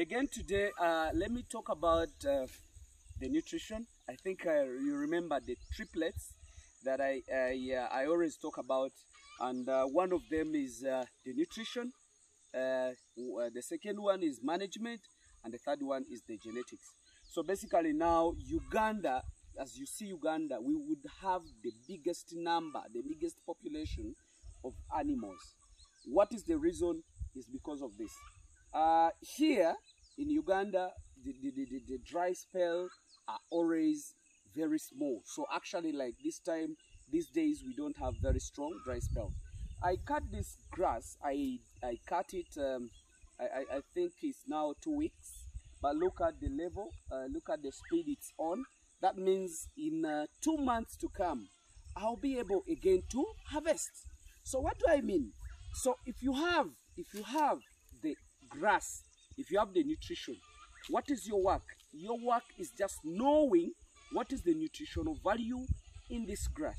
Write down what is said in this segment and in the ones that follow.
Again today, let me talk about the nutrition. I think you remember the triplets that I always talk about, and one of them is the nutrition. The second one is management, and the third one is the genetics. So basically now Uganda, as you see Uganda, we would have the biggest number, the biggest population of animals. What is the reason? Is because of this. Here in Uganda, the dry spell are always very small. So actually, like this time, these days, we don't have very strong dry spell. I cut this grass. I cut it. I think it's now 2 weeks. But look at the level. Look at the speed it's on. That means in 2 months to come, I'll be able again to harvest. So what do I mean? So if you have the grass, if you have the nutrition, what is your work? Your work is just knowing what is the nutritional value in this grass.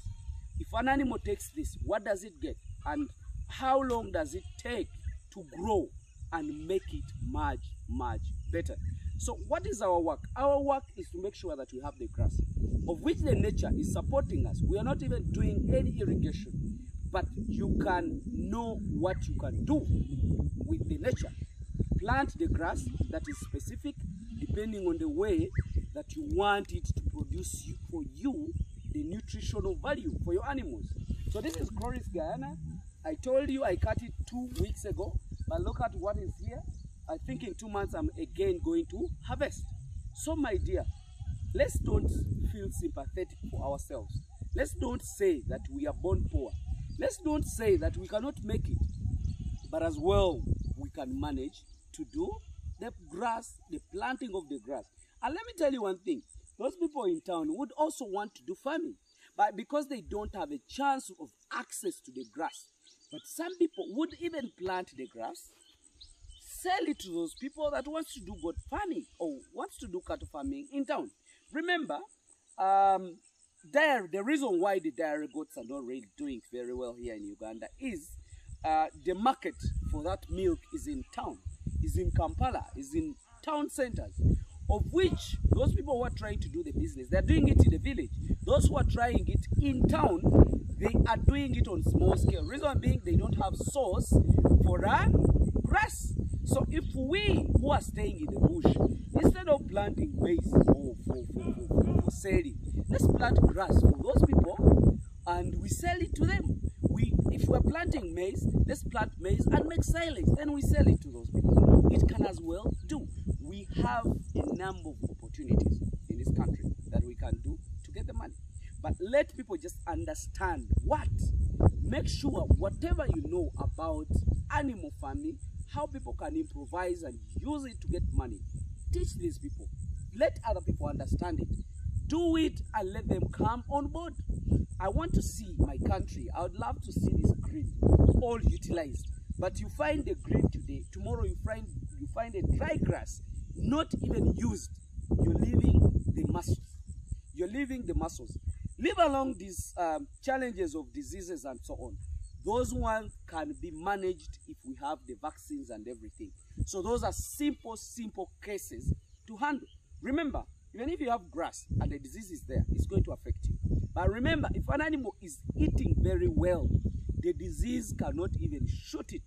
If an animal takes this, what does it get? And how long does it take to grow and make it much, much better? So what is our work? Our work is to make sure that we have the grass, of which the nature is supporting us. We are not even doing any irrigation, but you can know what you can do with the nature. Plant the grass that is specific depending on the way that you want it to produce for you the nutritional value for your animals. So this is Chloris Guyana. I told you I cut it 2 weeks ago, but look at what is here. I think in 2 months I'm again going to harvest. So my dear, let's don't feel sympathetic for ourselves. Let's don't say that we are born poor. Let's don't say that we cannot make it, but as well we can manage to do the grass, the planting of the grass. And let me tell you one thing, those people in town would also want to do farming, but because they don't have a chance of access to the grass. But some people would even plant the grass, sell it to those people that wants to do goat farming or wants to do cattle farming in town. Remember, the reason why the dairy goats are not really doing very well here in Uganda is the market for that milk is in town, is in Kampala, is in town centers, of which those people who are trying to do the business, they're doing it in the village. Those who are trying it in town, they are doing it on small scale. Reason being, they don't have source for grass. So if we who are staying in the bush, instead of planting maize for selling, let's plant grass for those people and we sell it to them. If we're planting maize, let's plant maize and make silage. Then we sell it to those people. It can as well do. We have a number of opportunities in this country that we can do to get the money. But let people just understand what. Make sure whatever you know about animal farming, how people can improvise and use it to get money. Teach these people. Let other people understand it. Do it and let them come on board. I want to see my country. I would love to see this green all utilized. But you find the green today, tomorrow you find a dry grass, not even used. You're leaving the muscles. You're leaving the muscles. Leave along these challenges of diseases and so on. Those ones can be managed if we have the vaccines and everything. So those are simple cases to handle. Remember, even if you have grass and the disease is there, it's going to affect you. But remember, if an animal is eating very well, the disease cannot even shoot it.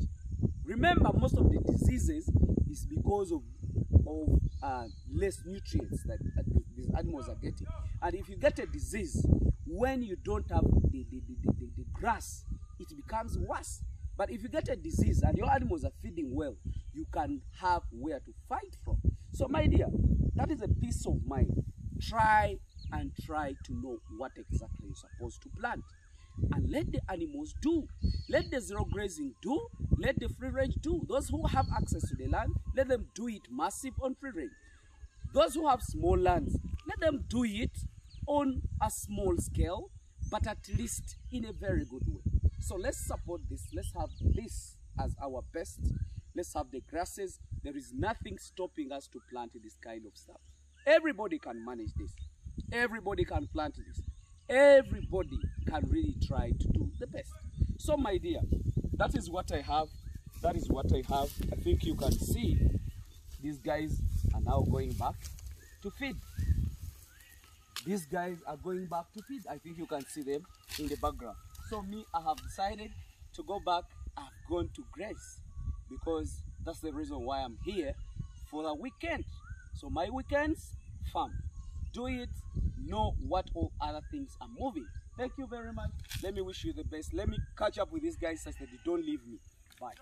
Remember, most of the diseases is because of less nutrients that these animals are getting. And if you get a disease, when you don't have the grass, it becomes worse. But if you get a disease and your animals are feeding well, you can have where to fight from. So my dear, that is a peace of mind. Try to know what exactly you're supposed to plant. And let the animals do. Let the zero grazing do. Let the free range do. Those who have access to the land, let them do it massive on free range. Those who have small lands, let them do it on a small scale, but at least in a very good way. So let's support this. Let's have this as our best. Let's have the grasses. There is nothing stopping us to plant this kind of stuff. Everybody can manage this. Everybody can plant this. Everybody can really try to do the best. So my dear, that is what I have. That is what I have. I think you can see These guys are now going back to feed. These guys are going back to feed. I think you can see them in the background. So me, I have decided to go back. I've gone to graze because that's the reason why I'm here for the weekend. So my weekends, farm. Do it, know what all other things are moving. Thank you very much. Let me wish you the best. Let me catch up with these guys such that they don't leave me. Bye.